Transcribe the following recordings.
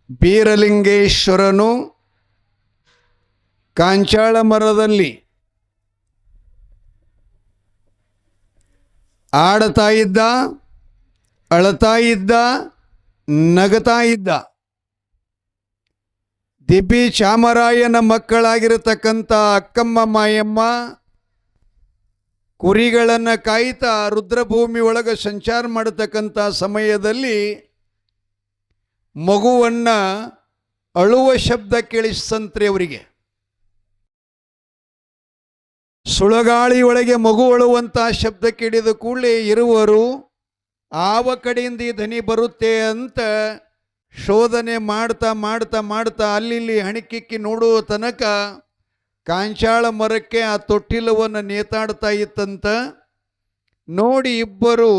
ಬೀರಲಿಂಗೇಶ್ವರನು ಕಾಂಚಾಳ ಮರದಲ್ಲಿ ಆಡ್ತಾ ಇದ್ದ, ಅಳತಾ ಇದ್ದ, ನಗತಾ ಇದ್ದ. ದಿಬ್ಬಿ ಚಾಮರಾಯನ ಮಕ್ಕಳಾಗಿರತಕ್ಕಂಥ ಅಕ್ಕಮ್ಮ ಮಾಯಮ್ಮ ಕುರಿಗಳನ್ನು ಕಾಯ್ತಾ ರುದ್ರಭೂಮಿ ಒಳಗೆ ಸಂಚಾರ ಮಾಡತಕ್ಕಂಥ ಸಮಯದಲ್ಲಿ ಮಗುವನ್ನ ಅಳುವ ಶಬ್ದ ಕೇಳಿಸ್ತಂತ್ರಿ ಅವರಿಗೆ. ಸುಳಗಾಳಿಯೊಳಗೆ ಮಗು ಅಳುವಂಥ ಶಬ್ದ ಕೇಳಿದ ಕೂಡಲೇ ಇರುವರು ಆವ ಕಡೆಯಿಂದ ಈ ಧ್ವನಿ ಬರುತ್ತೆ ಅಂತ ಶೋಧನೆ ಮಾಡ್ತಾ ಮಾಡ್ತಾ ಮಾಡ್ತಾ ಅಲ್ಲಿ ಹಣಿಕಿಕ್ಕಿ ನೋಡುವ ತನಕ ಕಾಂಚಾಳ ಮರಕ್ಕೆ ಆ ತೊಟ್ಟಿಲವನ್ನು ನೇತಾಡ್ತಾ ಇತ್ತಂತ. ನೋಡಿ ಇಬ್ಬರು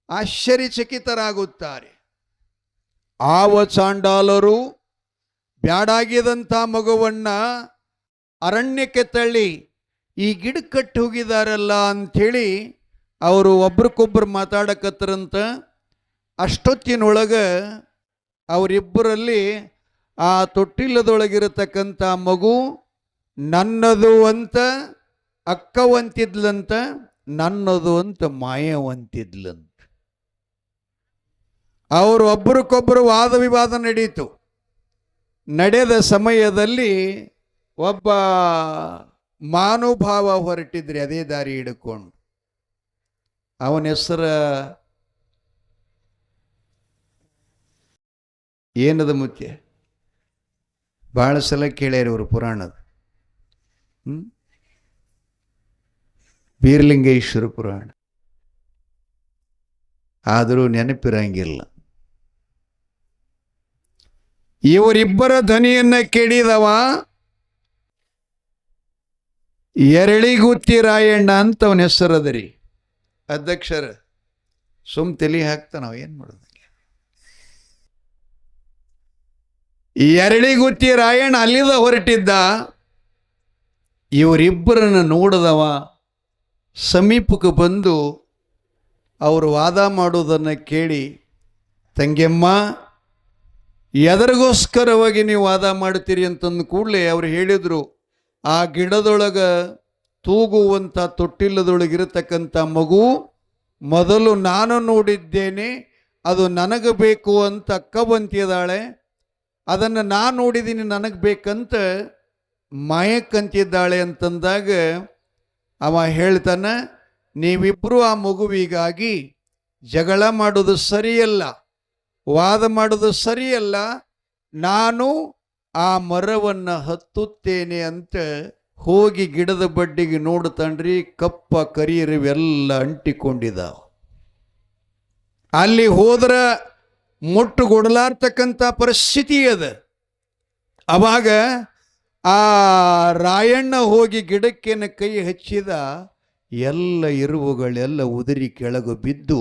ಆಶ್ಚರ್ಯಚಕಿತರಾಗುತ್ತಾರೆ. ಆವ ಚಾಂಡಾಲರು ಬ್ಯಾಡಾಗಿದಂಥ ಮಗುವನ್ನ ಅರಣ್ಯಕ್ಕೆ ತಳ್ಳಿ ಈ ಗಿಡ ಕಟ್ಟಿ ಹೋಗಿದಾರಲ್ಲ ಅಂಥೇಳಿ ಅವರು ಒಬ್ರಿಗೊಬ್ಬರು ಮಾತಾಡಕತ್ತರಂತ. ಅಷ್ಟೊತ್ತಿನೊಳಗೆ ಅವರಿಬ್ಬರಲ್ಲಿ ಆ ತೊಟ್ಟಿಲ್ಲದೊಳಗಿರತಕ್ಕಂಥ ಮಗು ನನ್ನದು ಅಂತ ಅಕ್ಕವಂತಿದ್ಲಂತ, ನನ್ನದು ಅಂತ ಮಾಯವಂತಿದ್ಲಂತ. ಅವರು ಒಬ್ಬರಿಗೊಬ್ಬರು ವಾದ ವಿವಾದ ನಡೀತು. ನಡೆದ ಸಮಯದಲ್ಲಿ ಒಬ್ಬ ಮಾನುಭಾವ ಹೊರಟಿದ್ರಿ ಅದೇ ದಾರಿ ಹಿಡ್ಕೊಂಡು. ಅವನ ಹೆಸರು ಏನದ ಮುಖ್ಯ ಭಾಳ ಸಲ ಕೇಳ್ಯಾರ ಇವರು ಪುರಾಣದ. ಬೀರಲಿಂಗೇಶ್ವರ ಪುರಾಣ ಆದರೂ ನೆನಪಿರಂಗಿಲ್ಲ. ಇವರಿಬ್ಬರ ಧ್ವನಿಯನ್ನ ಕೇಳಿದವ ಎರಳಿಗುತ್ತಿ ರಾಯಣ್ಣ ಅಂತ ಅವನ ಹೆಸರದರಿ. ಅಧ್ಯಕ್ಷರ ಸುಮ್ ತಲೆ ಹಾಕ್ತಾನ, ನಾವು ಏನು ಮಾಡೋದು. ಎರಳಿಗುತ್ತಿ ರಾಯಣ್ಣ ಅಲ್ಲಿದ ಹೊರಟಿದ್ದ. ಇವರಿಬ್ಬರನ್ನು ನೋಡಿದವ ಸಮೀಪಕ್ಕೆ ಬಂದು ಅವರು ವಾದ ಮಾಡೋದನ್ನು ಕೇಳಿ, ತಂಗೆಮ್ಮ ಎದರಿಗೋಸ್ಕರವಾಗಿ ನೀವು ವಾದ ಮಾಡ್ತೀರಿ ಅಂತಂದು ಕೂಡಲೇ ಅವ್ರು ಹೇಳಿದರು, ಆ ಗಿಡದೊಳಗೆ ತೂಗುವಂಥ ತೊಟ್ಟಿಲ್ಲದೊಳಗಿರತಕ್ಕಂಥ ಮಗು ಮೊದಲು ನಾನು ನೋಡಿದ್ದೇನೆ, ಅದು ನನಗೆ ಬೇಕು ಅಂತ ಅಕ್ಕ ಬಂತಿದ್ದಾಳೆ, ಅದನ್ನು ನಾನು ನೋಡಿದ್ದೀನಿ ನನಗೆ ಬೇಕಂತ ಮಾಯಕ್ಕಂತಿದ್ದಾಳೆ ಅಂತಂದಾಗ ಅವ ಹೇಳ್ತಾನೆ, ನೀವಿಬ್ಬರು ಆ ಮಗುವಿಗಾಗಿ ಜಗಳ ಮಾಡೋದು ಸರಿಯಲ್ಲ, ವಾದ ಮಾಡೋದು ಸರಿಯಲ್ಲ, ನಾನು ಆ ಮರವನ್ನು ಹತ್ತುತ್ತೇನೆ ಅಂತ ಹೋಗಿ ಗಿಡದ ಬಡ್ಡಿಗೆ ನೋಡ್ತಾನ್ರಿ. ಕಪ್ಪ ಕರಿಯರಿವೆಲ್ಲ ಅಂಟಿಕೊಂಡಿದ್ದಾವ. ಅಲ್ಲಿ ಹೋದ್ರ ಮುಟ್ಟುಗೊಡಲಾರ್ತಕ್ಕಂಥ ಪರಿಸ್ಥಿತಿ ಅದ. ಅವಾಗ ಆ ರಾಯಣ್ಣ ಹೋಗಿ ಗಿಡಕ್ಕೇನ ಕೈ ಹಚ್ಚಿದ, ಎಲ್ಲ ಇರುವುಗಳೆಲ್ಲ ಉದುರಿ ಕೆಳಗೆ ಬಿದ್ದು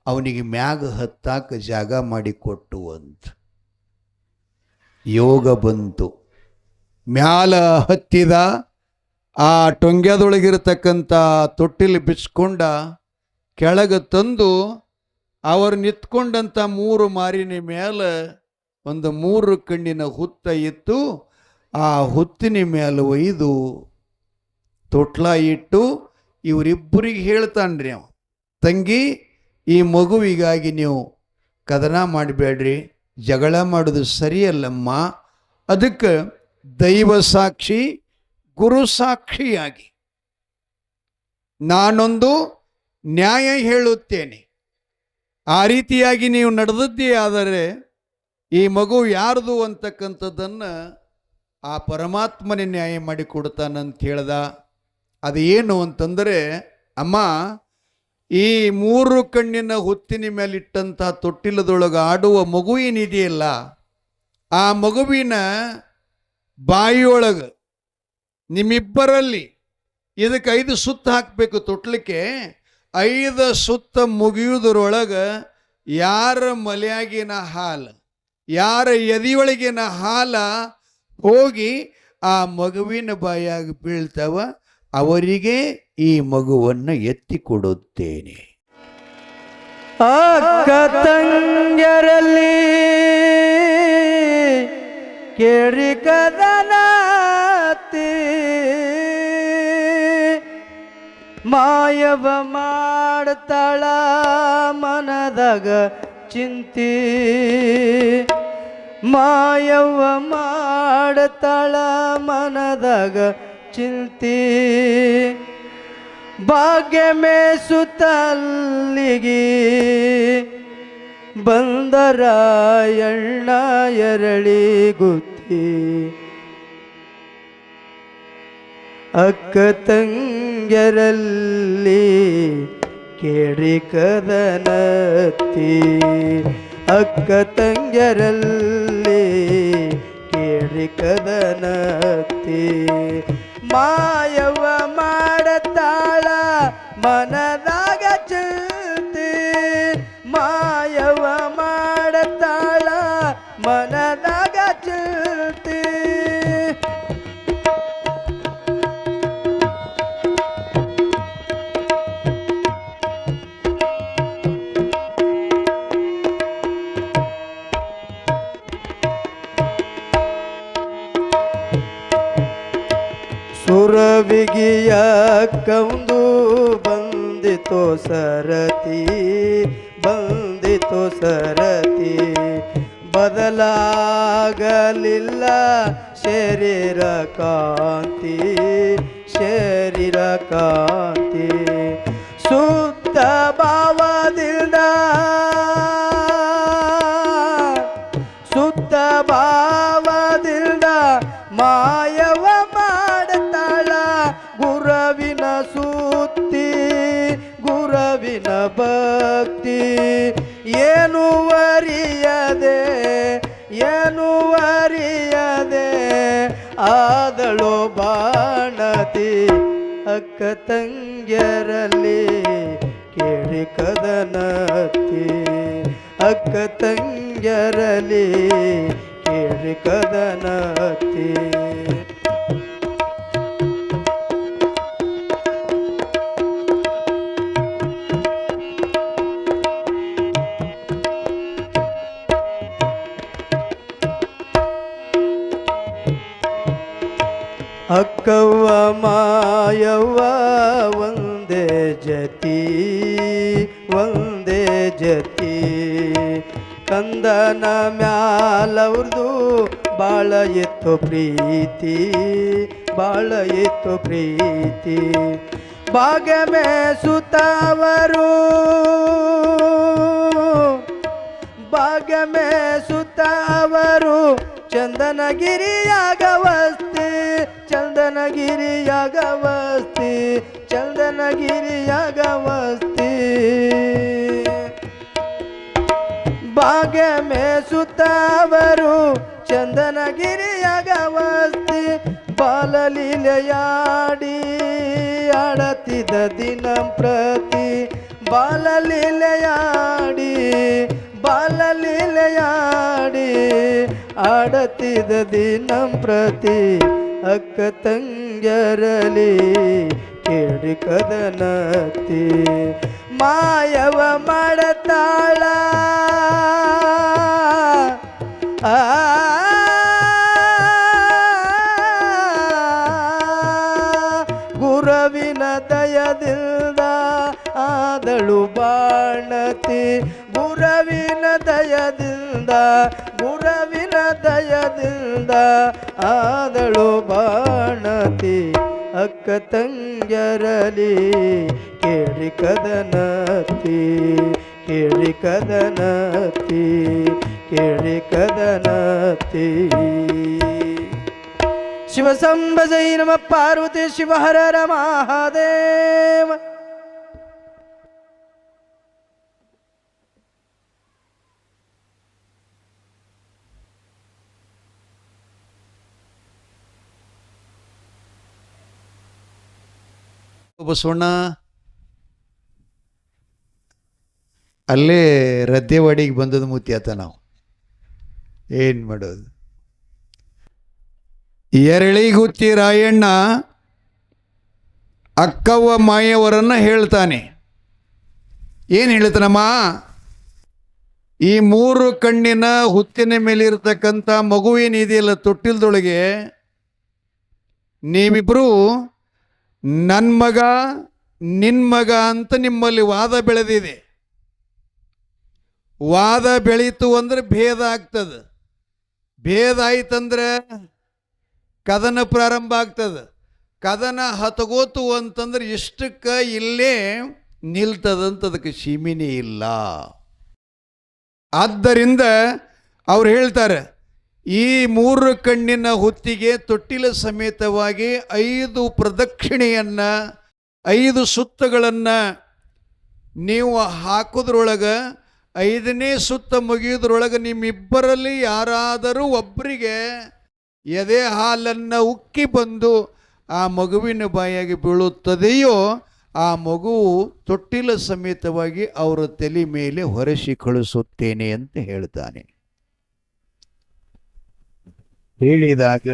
ಅವನಿಗೆ ಮ್ಯಾಗ ಹತ್ತಾಕ ಜಾಗ ಮಾಡಿಕೊಟ್ಟು ಅಂತ ಯೋಗ ಬಂತು. ಮ್ಯಾಲ ಹತ್ತಿದ, ಆ ಟೊಂಗ್ಯದೊಳಗಿರತಕ್ಕಂಥ ತೊಟ್ಟಿಲಿ ಬಿಚ್ಕೊಂಡ, ಕೆಳಗೆ ತಂದು ಅವರು ನಿಂತ್ಕೊಂಡಂಥ 3 ಮಾರಿನ ಮೇಲೆ ಒಂದು 3 ಕಣ್ಣಿನ ಹುತ್ತ ಇತ್ತು. ಆ ಹುತ್ತಿನ ಮೇಲೆ ಒಯ್ದು ತೊಟ್ಲ ಇಟ್ಟು ಇವರಿಬ್ಬರಿಗೆ ಹೇಳ್ತಾನ್ರಿ ಅವ, ತಂಗಿ ಈ ಮಗುವಿಗಾಗಿ ನೀವು ಕದನ ಮಾಡಬೇಡ್ರಿ, ಜಗಳ ಮಾಡೋದು ಸರಿಯಲ್ಲಮ್ಮ, ಅದಕ್ಕೆ ದೈವ ಸಾಕ್ಷಿ ಗುರು ಸಾಕ್ಷಿಯಾಗಿ ನಾನೊಂದು ನ್ಯಾಯ ಹೇಳುತ್ತೇನೆ. ಆ ರೀತಿಯಾಗಿ ನೀವು ನಡೆದದ್ದೇ ಆದರೆ ಈ ಮಗು ಯಾರ್ದು ಅಂತಕ್ಕಂಥದ್ದನ್ನು ಆ ಪರಮಾತ್ಮನೇ ನ್ಯಾಯ ಮಾಡಿಕೊಡ್ತಾನಂತ ಹೇಳ್ದ. ಅದು ಏನು ಅಂತಂದರೆ, ಅಮ್ಮ ಈ 3 ಕಣ್ಣಿನ ಹುತ್ತಿನ ಮೇಲಿಟ್ಟಂಥ ತೊಟ್ಟಿಲದೊಳಗೆ ಆಡುವ ಮಗು ಏನಿದೆಯಲ್ಲ, ಆ ಮಗುವಿನ ಬಾಯಿಯೊಳಗೆ ನಿಮ್ಮಿಬ್ಬರಲ್ಲಿ ಇದಕ್ಕೆ 5 ಸುತ್ತ ಹಾಕಬೇಕು. ತೊಟ್ಲಿಕ್ಕೆ 5 ಸುತ್ತ ಮುಗಿಯುವುದರೊಳಗೆ ಯಾರ ಮಲೆಯಾಗಿನ ಹಾಲು, ಯಾರ ಎದೆಯೊಳಗಿನ ಹಾಲ ಹೋಗಿ ಆ ಮಗುವಿನ ಬಾಯಾಗಿ ಬೀಳ್ತವ, ಅವರಿಗೆ ಈ ಮಗುವನ್ನು ಎತ್ತಿ ಕೊಡುತ್ತೇನೆ. ಅಕ್ಕ ತಂಗ್ಯರಲ್ಲಿ ಕೇಳಿ ಕದನತಿ ಮಾಯವ ಮಾಡ್ತಾಳ ಮನದಾಗ ಚಿಂತಿ ಮಾಯವ ಮಾಡ್ತಾಳ ಮನದಾಗ ಚಿಂತಿ ಭಾಗ್ಯ ಮೇಸುತ್ತಲ್ಲಿಗಿ ಬಂದರಾಯಣ್ಣ ಎರಳಿ ಗುತ್ತಿ ಅಕ್ಕ ತಂಗ್ಯರಲ್ಲಿ ಕೇಳಿ ಕದನತಿ ಅಕ್ಕ ತಂಗ್ಯರಲ್ಲಿ ಕೇಳಿ ಕದನತಿ ಮಾಯವ ಮಾಡತಾಳ ಮನದಾಗ ಚಿಂತಿ ಮಾಯವ ಮಾಡತಾಳ ಮನದಾಗ ಚಿಂತಿ ಸುರವಿಗಿಯ ಕಂದು ಬಂದಿತೋ ಸರತಿ ಬಂದಿತೋ ಸರತಿ ಬದಲಾಗಲಿಲ್ಲ ಶರೀರ ಕಾಂತಿ ಶರೀರ ಕಾಂತಿ ಶುದ್ಧ ಭಾವದಿಂದ ಶುದ್ಧ ಭಾವದಿಂದ ಮಾಯವ ಮಾಡ್ತಾಳ ಗುರವಿನ ಸುತ್ತಿ ಗುರವಿನ ಭಕ್ತಿ ಏನು ಅರಿಯದೆ ಆದಳು ಬಾಣತಿ ಅಕ್ಕ ತಂಗ್ಯರಲ್ಲಿ ಕೇಳಿ ಕದನತಿ ಅಕ್ಕ ತಂಗ್ಯರಲ್ಲಿ ಕೇಳಿ ಕದನತಿ ಅಕ್ಕವ್ವ ಮಾಯವ್ವ ಒಂದೇ ಜತಿ ಒಂದೇ ಜತಿ ಕಂದನ ಮ್ಯಾಲವ್ರದು ಬಾಳ ಎತ್ತು ಪ್ರೀತಿ ಬಾಳ ಎತ್ತು ಪ್ರೀತಿ ಭಾಗ್ಯ ಮೇಸುತ್ತವರು ಭಾಗ್ಯ ಮೇಸುತ್ತವರು ಚಂದನಗಿರಿಯಾಗ ವಸ್ತಿ ಚಂದನಗಿರಿಯಾಗ ವಸ್ತಿ ಚಂದನಗಿರಿಯಾಗ ವಸ್ತಿ ಭಾಗ್ಯ ಮೇಸುತ್ತವರು ಚಂದನಗಿರಿಯಾಗ ವಸ್ತಿ ಬಾಲಲೀಲೆಯಾಡಿ ಆಡತಿದ ದಿನ ಪ್ರತಿ ಬಾಲಲೀಲೆಯಾಡಿ ಬಾಲಲೀಲೆಯಾಡಿ ಆಡತಿದ ದಿನ ಪ್ರತಿ ಅಕ್ಕ ತಂಗ್ಯರಲಿ ಕೇಳಿ ಕದನತಿ ಮಾಯವ ಮಾಡತಾಳ ಗುರವಿನ ದಯದಿಂದ ಆದಳು ಬಾಣತಿ ಗುರವಿನ ದಯದಿಂದ ಗುರವಿನ ದಯದಿಂದ ಆದಳು ಬಾಣತಿ ಅಕ್ಕ ತಂಗ್ಯರಲಿ ಕೇಳಿ ಕದನತಿ ಕೇಳಿ ಕದನತಿ ಕೇಳಿ ಕದನತಿ ಶಿವ ಸಂಬ ಜೈ ನಮ ಪಾರ್ವತಿ ಶಿವ ಹರ ಹರ ಮಹಾದೇವ ಬಸವಣ್ಣ ಅಲ್ಲೇ ರದ್ದೆವಾಡಿಗೆ ಬಂದದ್ದು ಮುತ್ಯಾತ ನಾವು ಏನು ಮಾಡೋದು. ಎರಳಿಗುತ್ತಿ ರಾಯಣ್ಣ ಅಕ್ಕವ್ವ ಮಾಯವರನ್ನು ಹೇಳ್ತಾನೆ. ಏನು ಹೇಳ್ತಾನಮ್ಮ? ಈ ಮೂರು ಕಣ್ಣಿನ ಹುತ್ತಿನ ಮೇಲೆ ಇರತಕ್ಕಂಥ ಮಗುವೇನಿದೆಯಲ್ಲ ತೊಟ್ಟಿಲ್ದೊಳಗೆ, ನೀವಿಬ್ರು ನನ್ನ ಮಗ ನಿನ್ನ ಮಗ ಅಂತ ನಿಮ್ಮಲ್ಲಿ ವಾದ ಬೆಳೆದಿದೆ. ವಾದ ಬೆಳೀತು ಅಂದ್ರೆ ಭೇದ ಆಗ್ತದೆ. ಭೇದ ಆಯ್ತಂದ್ರೆ ಕದನ ಪ್ರಾರಂಭ ಆಗ್ತದೆ. ಕದನ ಹತಗೋತು ಅಂತಂದ್ರೆ ಇಷ್ಟಕ್ಕೆ ಇಲ್ಲೇ ನಿಲ್ತದಂತ ಅದಕ್ಕೆ ಸೀಮಿನೇ ಇಲ್ಲ. ಆದ್ದರಿಂದ ಅವ್ರು ಹೇಳ್ತಾರೆ, ಈ ಮೂರು ಕಣ್ಣಿನ ಹುತ್ತಿಗೆ ತೊಟ್ಟಿಲ ಸಮೇತವಾಗಿ 5 ಪ್ರದಕ್ಷಿಣೆಯನ್ನು 5 ಸುತ್ತುಗಳನ್ನು ನೀವು ಹಾಕೋದ್ರೊಳಗೆ 5ನೇ ಸುತ್ತ ಮುಗಿಯೋದ್ರೊಳಗೆ ನಿಮ್ಮಿಬ್ಬರಲ್ಲಿ ಯಾರಾದರೂ ಒಬ್ಬರಿಗೆ ಎದೆ ಹಾಲನ್ನು ಉಕ್ಕಿ ಬಂದು ಆ ಮಗುವಿನ ಬಾಯಿಗೆ ಬೀಳುತ್ತದೆಯೋ ಆ ಮಗು ತೊಟ್ಟಿಲ ಸಮೇತವಾಗಿ ಅವರ ತಲೆ ಮೇಲೆ ಹೊರಸಿ ಕಳಿಸುತ್ತೇನೆ ಅಂತ ಹೇಳ್ತಾನೆ. ಹೇಳಿದಾಗ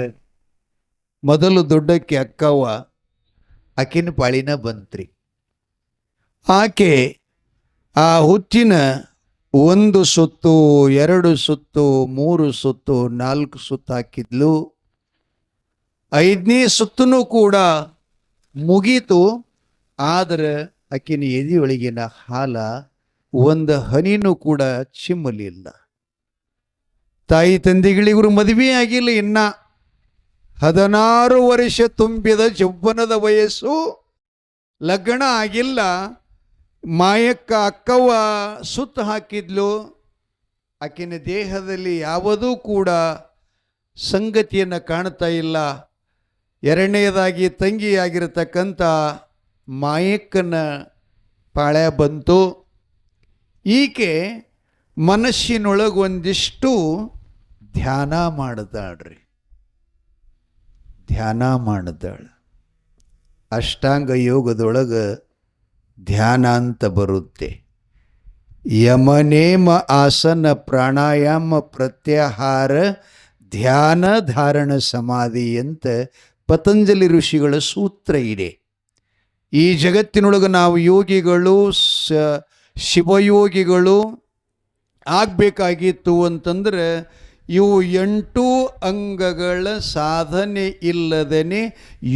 ಮೊದಲು ದೊಡ್ಡಕ್ಕೆ ಅಕ್ಕವ್ವ ಆಕಿನ ಪಾಳಿನ ಬಂತ್ರಿ. ಆಕೆ ಆ ಹುಚ್ಚಿನ 1 ಸುತ್ತು 2 ಸುತ್ತು 3 ಸುತ್ತು 4 ಸುತ್ತು ಹಾಕಿದ್ಲು. 5ನೇ ಸುತ್ತೂ ಕೂಡ ಮುಗೀತು. ಆದರೆ ಆಕಿನ ಎದೆಯೊಳಗಿನ ಹಾಲ ಒಂದು ಹನಿನೂ ಕೂಡ ಚಿಮ್ಮಲಿಲ್ಲ. ತಾಯಿ ತಂದೆಗಳಿವರು ಮದುವೆ ಆಗಿಲ್ಲ. ಇನ್ನ 16 ವರ್ಷ ತುಂಬಿದ ಯೌವನದ ವಯಸ್ಸು, ಲಗ್ನ ಆಗಿಲ್ಲ. ಮಾಯಕ್ಕ ಅಕ್ಕವ್ವ ಸುತ್ತ ಹಾಕಿದ್ಲು. ಆಕಿನ ದೇಹದಲ್ಲಿ ಯಾವುದೂ ಕೂಡ ಸಂಗತಿಯನ್ನು ಕಾಣ್ತಾ ಇಲ್ಲ. ಎರಡನೆಯದಾಗಿ ತಂಗಿಯಾಗಿರತಕ್ಕಂಥ ಮಾಯಕ್ಕನ ಪಾಳ್ಯ ಬಂತು. ಈಕೆ ಮನಸ್ಸಿನೊಳಗೆ ಒಂದಿಷ್ಟು ಧ್ಯಾನ ಮಾಡ್ತಾಳ್ರಿ. ಧ್ಯಾನ ಮಾಡ್ತಾಳೆ. ಅಷ್ಟಾಂಗ ಯೋಗದೊಳಗೆ ಧ್ಯಾನ ಅಂತ ಬರುತ್ತೆ. ಯಮನೇಮ ಆಸನ ಪ್ರಾಣಾಯಾಮ ಪ್ರತ್ಯಾಹಾರ ಧ್ಯಾನ ಧಾರಣ ಸಮಾಧಿ ಅಂತ ಪತಂಜಲಿ ಋಷಿಗಳ ಸೂತ್ರ ಇದೆ. ಈ ಜಗತ್ತಿನೊಳಗೆ ನಾವು ಯೋಗಿಗಳು ಶಿವಯೋಗಿಗಳು ಆಗಬೇಕಾಗಿತ್ತು ಅಂತಂದ್ರೆ ಇವು 8 ಅಂಗಗಳ ಸಾಧನೆ ಇಲ್ಲದೇ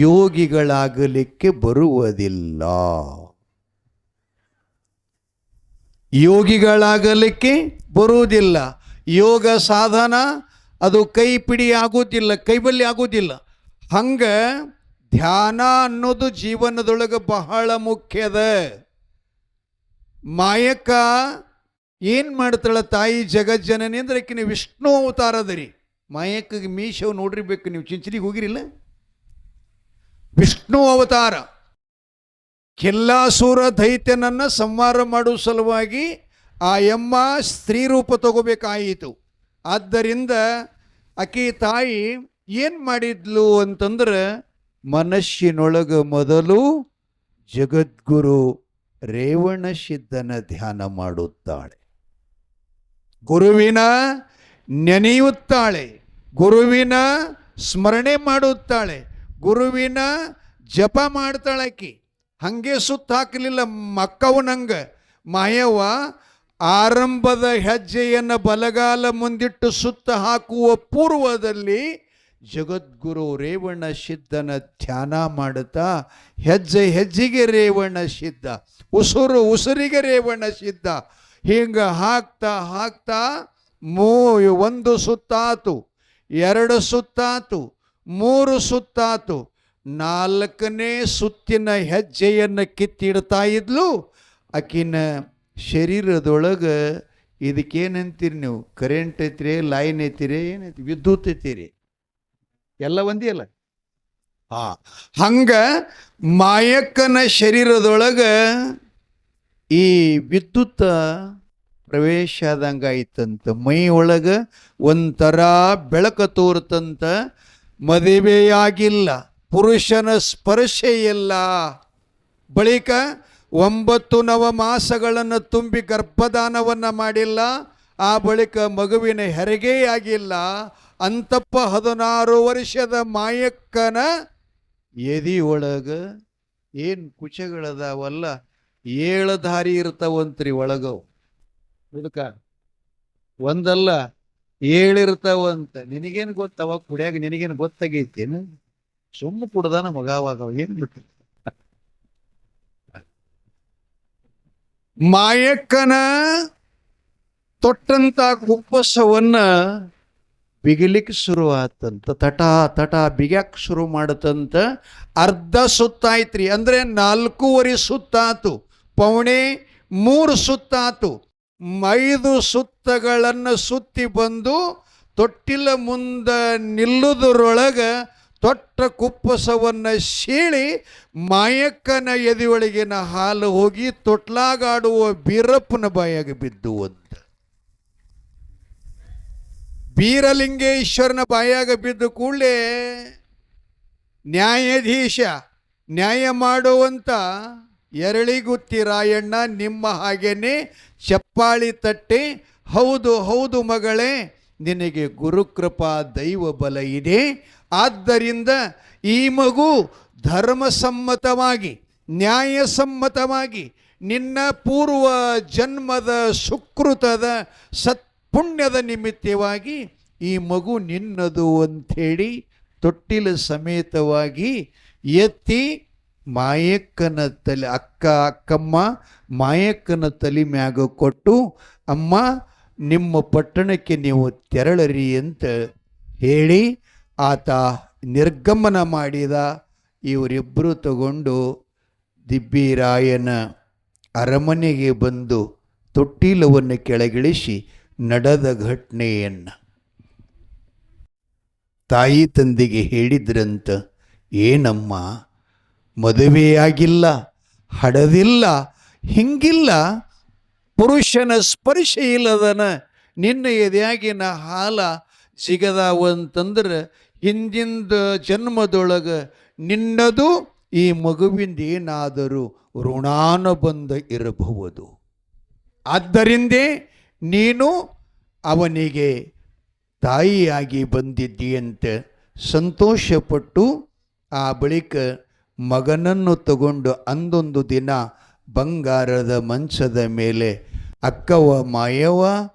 ಯೋಗಿಗಳಾಗಲಿಕ್ಕೆ ಬರುವುದಿಲ್ಲ. ಯೋಗಿಗಳಾಗಲಿಕ್ಕೆ ಬರುವುದಿಲ್ಲ. ಯೋಗ ಸಾಧನ ಅದು ಕೈ ಪಿಡಿ ಆಗೋದಿಲ್ಲ, ಕೈಬಲ್ಲಿ ಆಗೋದಿಲ್ಲ. ಹಂಗೆ ಧ್ಯಾನ ಅನ್ನೋದು ಜೀವನದೊಳಗೆ ಬಹಳ ಮುಖ್ಯದ. ಮಾಯಕ್ಕ ಏನು ಮಾಡ್ತಾಳೆ ತಾಯಿ ಜಗಜ್ಜನನಿ ಅಂದ್ರೆ ಆಕಿನ ವಿಷ್ಣು ಅವತಾರದರಿ. ಮಾಯಕ್ಕಗೆ ಮೀಶವ್ ನೋಡಿರ್ಬೇಕು ನೀವು, ಚಿಂಚಲಿಗೆ ಹೋಗಿರಿಲ್ಲ. ವಿಷ್ಣು ಅವತಾರ ಕೆಲ್ಲಾಸುರ ದೈತ್ಯನನ್ನು ಸಂಹಾರ ಮಾಡುವ ಸಲುವಾಗಿ ಆ ಯಮ್ಮ ಸ್ತ್ರೀ ರೂಪ ತಗೋಬೇಕಾಯಿತು. ಆದ್ದರಿಂದ ಆಕೆ ತಾಯಿ ಏನು ಮಾಡಿದ್ಲು ಅಂತಂದ್ರೆ ಮನಸ್ಸಿನೊಳಗೆ ಮೊದಲು ಜಗದ್ಗುರು ರೇವಣ ಸಿದ್ಧನ ಧ್ಯಾನ ಮಾಡುತ್ತಾಳೆ. ಗುರುವಿನ ನೆನೆಯುತ್ತಾಳೆ, ಗುರುವಿನ ಸ್ಮರಣೆ ಮಾಡುತ್ತಾಳೆ, ಗುರುವಿನ ಜಪ ಮಾಡ್ತಾಳೆ. ಆಕಿ ಹಂಗೆ ಸುತ್ತ ಹಾಕಲಿಲ್ಲ ಮಕ್ಕವನಂಗೆ. ಮಾಯವ್ವ ಆರಂಭದ ಹೆಜ್ಜೆಯನ್ನು ಬಲಗಾಲ ಮುಂದಿಟ್ಟು ಸುತ್ತ ಹಾಕುವ ಪೂರ್ವದಲ್ಲಿ ಜಗದ್ಗುರು ರೇವಣ ಸಿದ್ಧನ ಧ್ಯಾನ ಮಾಡುತ್ತಾ ಹೆಜ್ಜೆ ಹೆಜ್ಜೆಗೆ ರೇವಣ ಸಿದ್ಧ, ಉಸುರು ಉಸುರಿಗೆ ರೇವಣ ಸಿದ್ಧ, ಹಿಂಗೆ ಹಾಕ್ತಾ ಹಾಕ್ತಾ 1 ಸುತ್ತಾತು, 2 ಸುತ್ತಾತು, 3 ಸುತ್ತಾತು. 4ನೇ ಸುತ್ತಿನ ಹೆಜ್ಜೆಯನ್ನು ಕಿತ್ತಿಡ್ತಾ ಇದ್ಲು. ಆಕಿನ ಶರೀರದೊಳಗೆ ಇದಕ್ಕೇನಂತೀರಿ ನೀವು? ಕರೆಂಟ್ ಐತಿರಿ, ಲೈನ್ ಐತಿರಿ, ಏನೈತಿ, ವಿದ್ಯುತ್ ಐತಿರಿ, ಎಲ್ಲ ಒಂದೇ ಅಲ್ಲ. ಹಂಗ ಮಾಯಕ್ಕನ ಶರೀರದೊಳಗೆ ಈ ವಿದ್ಯುತ್ ಪ್ರವೇಶ ಆದಂಗೆ ಆಯ್ತಂತ. ಮೈ ಒಳಗೆ ಒಂಥರ ಬೆಳಕು ತೋರ್ತಂತ. ಮದುವೆಯಾಗಿಲ್ಲ, ಪುರುಷನ ಸ್ಪರ್ಶ ಇಲ್ಲ. ಬಳಿಕ 9 ನವಮಾಸಗಳನ್ನು ತುಂಬಿ ಗರ್ಭದಾನವನ್ನು ಮಾಡಿಲ್ಲ. ಆ ಬಳಿಕ ಮಗುವಿನ ಹೆರಿಗೆಯೇ ಆಗಿಲ್ಲ. ಅಂತಪ್ಪ 16 ವರ್ಷದ ಮಾಯಕ್ಕನ ಎದಿಯೊಳಗೆ ಏನು ಕುಚಗಳದಾವಲ್ಲ 7 ದಾರಿ ಇರ್ತಾವಂತ್ರಿ ಒಳಗವು. ಇದಕ್ಕೆ ಒಂದಲ್ಲ ಏಳಿರ್ತಾವಂತ. ನಿನಗೇನು ಗೊತ್ತವ ಕುಡಿಯಾಗ, ನಿನಗೇನು ಗೊತ್ತಾಗೈತೇನು? ಸುಮ್ಮ ಕುಡ್ದಾನ ಮಗ ಅವಾಗ ಏನ್ ಬಿಟ್ಟು. ಮಾಯಕ್ಕನ ತೊಟ್ಟಂತ ಕುಪ್ಪಸವನ್ನ ಬಿಗಿಲಿಕ್ಕೆ ಶುರು ಆತಂತ. ತಟ ತಟ ಬಿಗ್ಯಾಕ್ ಶುರು ಮಾಡತಂತ. ಅರ್ಧ ಸುತ್ತಾಯ್ತ್ರಿ, ಅಂದ್ರೆ 4.25 ಸುತ್ತಾತು, 2.25 ಸುತ್ತಾತು. 5 ಸುತ್ತಗಳನ್ನು ಸುತ್ತಿ ಬಂದು ತೊಟ್ಟಿಲ ಮುಂದ ನಿಲ್ಲುವುದರೊಳಗ ತೊಟ್ಟ ಕುಪ್ಪಸವನ್ನ ಸೀಳಿ ಮಾಯಕ್ಕನ ಎದೆಯೊಳಗಿನ ಹಾಲು ಹೋಗಿ ತೊಟ್ಲಾಗಾಡುವ ಬೀರಪ್ಪನ ಬಾಯಾಗ ಬಿದ್ದು ಅಂತ. ಬೀರಲಿಂಗೇಶ್ವರನ ಬಾಯಾಗ ಬಿದ್ದು ಕೂಡಲೇ ನ್ಯಾಯಾಧೀಶ, ನ್ಯಾಯ ಮಾಡುವಂತ ಎರಳಿಗುತ್ತಿ ರಾಯಣ್ಣ ನಿಮ್ಮ ಹಾಗೇನೆ ಚಪ್ಪಾಳಿ ತಟ್ಟಿ, ಹೌದು ಹೌದು ಮಗಳೇ, ನಿನಗೆ ಗುರುಕೃಪಾ ದೈವ ಬಲ ಇದೆ. ಆದ್ದರಿಂದ ಈ ಮಗು ಧರ್ಮಸಮ್ಮತವಾಗಿ, ನ್ಯಾಯಸಮ್ಮತವಾಗಿ ನಿನ್ನ ಪೂರ್ವ ಜನ್ಮದ ಸುಕೃತದ ಸತ್ಪುಣ್ಯದ ನಿಮಿತ್ತವಾಗಿ ಈ ಮಗು ನಿನ್ನದು ಅಂಥೇಳಿ ತೊಟ್ಟಿಲ ಸಮೇತವಾಗಿ ಎತ್ತಿ ಮಾಯಕ್ಕನ ತಲೆ, ಅಕ್ಕಮ್ಮ ಮಾಯಕ್ಕನ ತಲೆ ಮ್ಯಾಗ ಕೊಟ್ಟು, ಅಮ್ಮ ನಿಮ್ಮ ಪಟ್ಟಣಕ್ಕೆ ನೀವು ತೆರಳರಿ ಅಂತ ಹೇಳಿ ಆತ ನಿರ್ಗಮನ ಮಾಡಿದ. ಇವರಿಬ್ಬರು ತಗೊಂಡು ದಿಬ್ಬಿರಾಯನ ಅರಮನೆಗೆ ಬಂದು ತೊಟ್ಟಿಲವನ್ನು ಕೆಳಗಿಳಿಸಿ ನಡೆದ ಘಟನೆಯನ್ನು ತಾಯಿ ತಂದೆಗೆ ಹೇಳಿದ್ರಂತ. ಏನಮ್ಮ, ಮದುವೆಯಾಗಿಲ್ಲ, ಹಡದಿಲ್ಲ, ಹಿಂಗಿಲ್ಲ, ಪುರುಷನ ಸ್ಪರ್ಶ ಇಲ್ಲದನ ನಿನ್ನ ಎದೆಯಾಗಿನ ಹಾಲ ಸಿಗದಾವಂತಂದ್ರೆ ಹಿಂದಿಂದ ಜನ್ಮದೊಳಗೆ ನಿನ್ನದು ಈ ಮಗುವಿಂದ ಏನಾದರೂ ಋಣಾನುಬಂಧ ಇರಬಹುದು. ಆದ್ದರಿಂದೇ ನೀನು ಅವನಿಗೆ ತಾಯಿಯಾಗಿ ಬಂದಿದ್ದೀಯಂತೆ ಸಂತೋಷಪಟ್ಟು ಆ ಬಳಿಕ ಮಗನನ್ನು ತಗೊಂಡು ಅಂದೊಂದು ದಿನ ಬಂಗಾರದ ಮಂಚದ ಮೇಲೆ ಅಕ್ಕವ ಮಾಯವ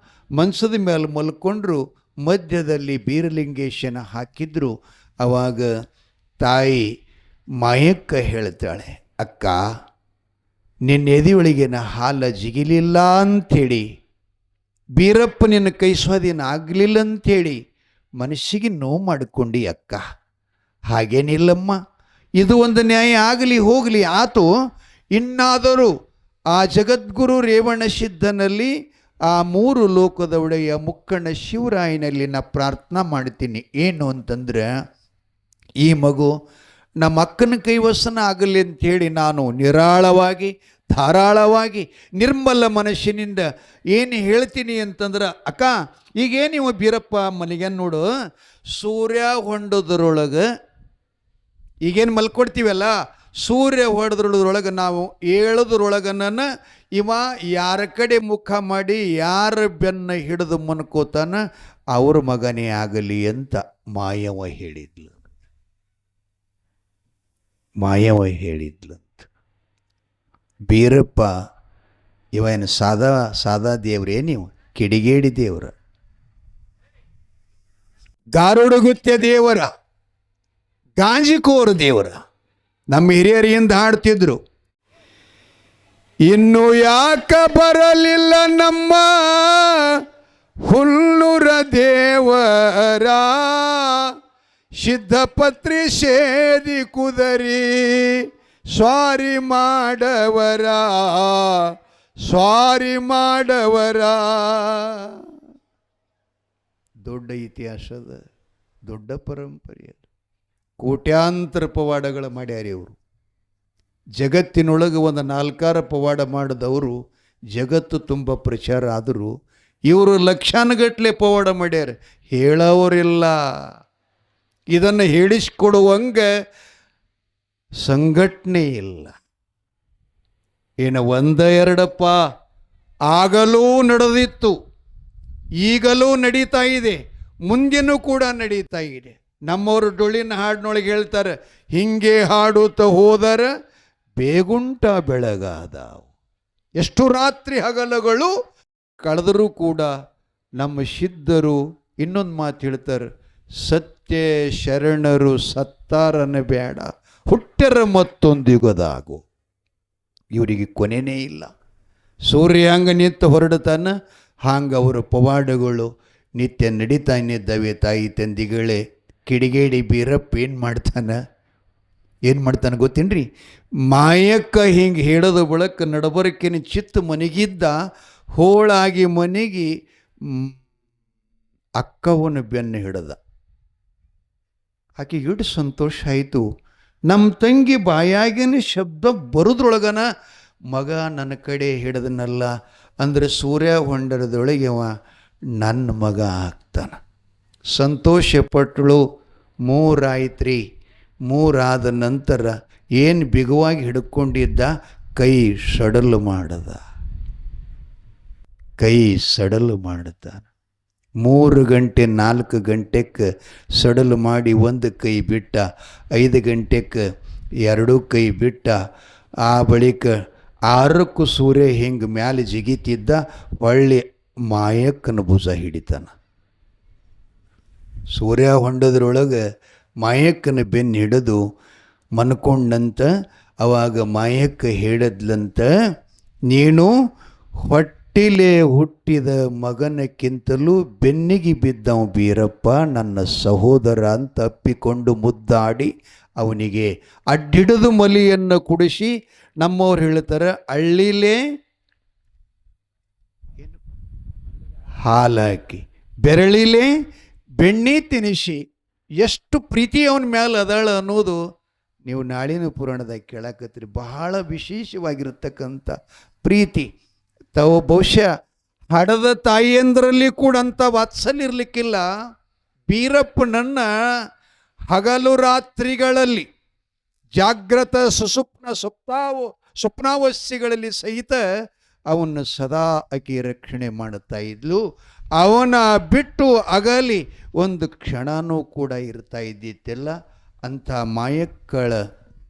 ಮಂಚದ ಮೇಲೆ ಮಲ್ಕೊಂಡ್ರು. ಮಧ್ಯದಲ್ಲಿ ಬೀರಲಿಂಗೇಶನ ಹಾಕಿದ್ರು. ಅವಾಗ ತಾಯಿ ಮಾಯಕ್ಕ ಹೇಳ್ತಾಳೆ, ಅಕ್ಕ ನಿನ್ನ ಎದೆಯೊಳಗಿನ ಹಾಲ ಜಿಗಿಲಿಲ್ಲ ಅಂಥೇಳಿ, ಬೀರಪ್ಪ ನಿನ್ನ ಕೈ ಸ್ವಾಧೀನ ಆಗಲಿಲ್ಲ ಅಂಥೇಳಿ ಮನಸ್ಸಿಗೆ ನೋವು ಮಾಡಿಕೊಂಡಿ ಅಕ್ಕ. ಹಾಗೇನಿಲ್ಲಮ್ಮ, ಇದು ಒಂದು ನ್ಯಾಯ ಆಗಲಿ ಹೋಗಲಿ ಆತು. ಇನ್ನಾದರೂ ಆ ಜಗದ್ಗುರು ರೇವಣ ಸಿದ್ಧನಲ್ಲಿ, ಆ 3 ಲೋಕದ ಒಡೆಯ ಮುಕ್ಕಣ್ಣ ಶಿವರಾಯನಲ್ಲಿ ನಾ ಪ್ರಾರ್ಥನಾ ಮಾಡ್ತೀನಿ. ಏನು ಅಂತಂದ್ರೆ, ಈ ಮಗು ನಮ್ಮ ಅಕ್ಕನ ಕೈವಸನ ಆಗಲಿ ಅಂಥೇಳಿ ನಾನು ನಿರಾಳವಾಗಿ, ಧಾರಾಳವಾಗಿ, ನಿರ್ಮಲ ಮನಸ್ಸಿನಿಂದ ಏನು ಹೇಳ್ತೀನಿ ಅಂತಂದ್ರೆ, ಅಕ್ಕ ಈಗೇನಿವ ಬೀರಪ್ಪ ಮನೆಗೆ ನೋಡು, ಸೂರ್ಯ ಹೊಂಡೋದ್ರೊಳಗೆ ಈಗೇನು ಮಲ್ಕೊಡ್ತೀವಲ್ಲ, ಸೂರ್ಯ ಹೊಡೆದ್ರೊಳಗೆ ನಾವು ಏಳೋದ್ರೊಳಗನ ಇವ ಯಾರ ಕಡೆ ಮುಖ ಮಾಡಿ ಯಾರ ಬೆನ್ನ ಹಿಡಿದು ಮನ್ಕೋತಾನ ಅವ್ರ ಮಗನೇ ಆಗಲಿ ಅಂತ ಮಾಯವ ಹೇಳಿದ್ಲು. ಮಾಯವ ಹೇಳಿದ್ಲಂತ. ಬೀರಪ್ಪ ಇವನು ಸಾದಾ ದೇವ್ರೇ, ನೀವು ಕಿಡಿಗೇಡಿ ದೇವರ, ಗಾರುಡುಗುತ್ಯ ದೇವರ, ಗಾಂಜಿಕೋರ ದೇವರ. ನಮ್ಮ ಹಿರಿಯರಿಂದ ಹಾಡ್ತಿದ್ರು, ಇನ್ನು ಯಾಕ ಬರಲಿಲ್ಲ ನಮ್ಮ ಹುಲ್ಲುರ ದೇವರ, ಸಿದ್ಧಪತ್ರಿ ಸೇದಿ ಕುದರಿ ಸ್ವಾರಿ ಮಾಡವರ, ಸ್ವಾರಿ ಮಾಡವರ. ದೊಡ್ಡ ಇತಿಹಾಸದ ದೊಡ್ಡ ಪರಂಪರೆ ಅದು. ಕೋಟ್ಯಾಂತರ ಪವಾಡಗಳು ಮಾಡ್ಯಾರ ಇವರು. ಜಗತ್ತಿನೊಳಗೆ ಒಂದು 4 ಪವಾಡ ಮಾಡಿದವರು ಜಗತ್ತು ತುಂಬ ಪ್ರಚಾರ ಆದರೂ ಇವರು ಲಕ್ಷಾನುಗಟ್ಟಲೆ ಪವಾಡ ಮಾಡ್ಯಾರ. ಹೇಳೋರಿಲ್ಲ, ಇದನ್ನು ಹೇಳಿಸ್ಕೊಡುವಂಗೆ ಸಂಘಟನೆ ಇಲ್ಲ. ಏನು 1-2ಪ್ಪ, ಆಗಲೂ ನಡೆದಿತ್ತು, ಈಗಲೂ ನಡೀತಾ ಇದೆ, ಮುಂದೆನೂ ಕೂಡ ನಡೀತಾ ಇದೆ. ನಮ್ಮವರು ಡೊಳ್ಳಿನ ಹಾಡಿನೊಳಗೆ ಹೇಳ್ತಾರೆ, ಹಿಂಗೆ ಹಾಡುತ್ತಾ ಹೋದರೆ ಬೇಗುಂಟ ಬೆಳಗಾದವು. ಎಷ್ಟು ರಾತ್ರಿ ಹಗಲುಗಳು ಕಳೆದರೂ ಕೂಡ ನಮ್ಮ ಸಿದ್ಧರು ಇನ್ನೊಂದು ಮಾತು ಹೇಳ್ತಾರೆ, ಸತ್ಯ ಶರಣರು ಸತ್ತಾರನ ಬೇಡ, ಹುಟ್ಟರ ಮತ್ತೊಂದು ಯುಗದಾಗು. ಇವರಿಗೆ ಕೊನೆಯೇ ಇಲ್ಲ. ಸೂರ್ಯ ಹಂಗೆ ನಿಂತು ಹೊರಡ್ತಾನ, ಹಾಂಗೆ ಅವರ ಪವಾಡಗಳು ನಿತ್ಯ ನಡೀತಾನಿದ್ದಾವೆ. ತಾಯಿ ತಂದಿಗಳೇ, ಕಿಡಿಗೇಡಿ ಬೀರಪ್ಪ ಏನು ಮಾಡ್ತಾನೆ ಗೊತ್ತೇನ್ರಿ? ಮಾಯಕ್ಕ ಹಿಂಗೆ ಹೇಳೋದ ಬಳಕ ನಡಬರಕಿನ ಚಿತ್ತ ಮನೆಗಿದ್ದ, ಹೋಳಾಗಿ ಮನೆಗೆ ಅಕ್ಕವನ ಬೆನ್ನು ಹಿಡದ. ಆಕೆ ಇಟ್ಟು ಸಂತೋಷ ಆಯಿತು. ನಮ್ಮ ತಂಗಿ ಬಾಯಾಗಿನ ಶಬ್ದ ಬರೋದ್ರೊಳಗನ ಮಗ ನನ್ನ ಕಡೆ ಹಿಡಿದನಲ್ಲ ಅಂದರೆ ಸೂರ್ಯ ಹೊಂಡರದೊಳಗೆ ಅವ ನನ್ನ ಮಗ ಆಗ್ತಾನೆ. ಸಂತೋಷ ಪಟ್ಟಳು. 3 ಆಯ್ತ್ರಿ. 3 ಆದ ನಂತರ ಏನು ಬಿಗುವಾಗಿ ಹಿಡ್ಕೊಂಡಿದ್ದ ಕೈ ಸಡಲು ಮಾಡ್ತಾನೆ. 3 ಗಂಟೆ 4 ಗಂಟೆಗೆ ಸಡಲು ಮಾಡಿ 1 ಕೈ ಬಿಟ್ಟ, 5 ಗಂಟೆಗೆ 2 ಕೈ ಬಿಟ್ಟ. ಆ ಬಳಿಕ 6ಕ್ಕೂ ಸೂರ್ಯ ಹಿಂಗೆ ಮ್ಯಾಲೆ ಜಿಗಿತಿದ್ದ, ಹೊಳ್ಳಿ ಮಾಯಕ್ಕನ ಭುಜ ಹಿಡಿತಾನ. ಸೂರ್ಯ ಹೊಂಡದ್ರೊಳಗೆ ಮಾಯಕ್ಕನ ಬೆನ್ನು ಹಿಡಿದು ಮನ್ಕೊಂಡಂತ. ಅವಾಗ ಮಾಯಕ್ಕ ಹೇಳಿದ್ಲಂತ, ನೀನು ಹೊಟ್ಟಿಲೆ ಹುಟ್ಟಿದ ಮಗನಕ್ಕಿಂತಲೂ ಬೆನ್ನಿಗೆ ಬಿದ್ದವ ಬೀರಪ್ಪ, ನನ್ನ ಸಹೋದರ ಅಂತ ಅಪ್ಪಿಕೊಂಡು ಮುದ್ದಾಡಿ ಅವನಿಗೆ ಅಡ್ಡಿಡಿದು ಮಲಿಯನ್ನು ಕುಡಿಸಿ, ನಮ್ಮವ್ರು ಹೇಳ್ತಾರೆ ಹಳ್ಳಿಲೇ ಹಾಲಾಕಿ ಬೆರಳಿಲೇ ಬೆಣ್ಣೆ ತಿನಿಸಿ, ಎಷ್ಟು ಪ್ರೀತಿ ಅವನ ಮೇಲೆ ಅದಾಳ ಅನ್ನೋದು ನೀವು ನಾಳಿನ ಪುರಾಣದಾಗ ಕೇಳಕತ್ತೀರಿ. ಬಹಳ ವಿಶೇಷವಾಗಿರ್ತಕ್ಕಂಥ ಪ್ರೀತಿ. ತಾವು ಬಹುಶಃ ಹಡದ ತಾಯಿಯಂದ್ರಲ್ಲಿ ಕೂಡ ಅಂಥ ವಾತ್ಸಲ್ಯ ಇರಲಿಕ್ಕಿಲ್ಲ. ಬೀರಪ್ಪನನ್ನ ಹಗಲು ರಾತ್ರಿಗಳಲ್ಲಿ ಜಾಗ್ರತ ಸ್ವಪ್ನಾವಸ್ಥೆಗಳಲ್ಲಿ ಸಹಿತ ಅವನ್ನ ಸದಾ ಆಕೆ ರಕ್ಷಣೆ ಮಾಡುತ್ತಾ ಇದ್ಲು. ಅವನ ಬಿಟ್ಟು ಅಗಲಿ ಒಂದು ಕ್ಷಣನೂ ಕೂಡ ಇರ್ತಾ ಇದ್ದಿತ್ತಿಲ್ಲ. ಅಂಥ ಮಾಯಕ್ಕಳ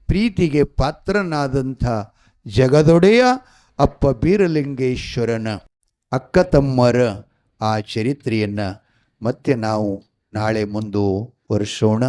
ಪ್ರೀತಿಗೆ ಪಾತ್ರನಾದಂಥ ಜಗದೊಡೆಯ ಅಪ್ಪ ಬೀರಲಿಂಗೇಶ್ವರನ ಅಕ್ಕ ತಮ್ಮರ ಆ ಚರಿತ್ರೆಯನ್ನು ಮತ್ತೆ ನಾವು ನಾಳೆ ಮುಂದುವರಿಸೋಣ.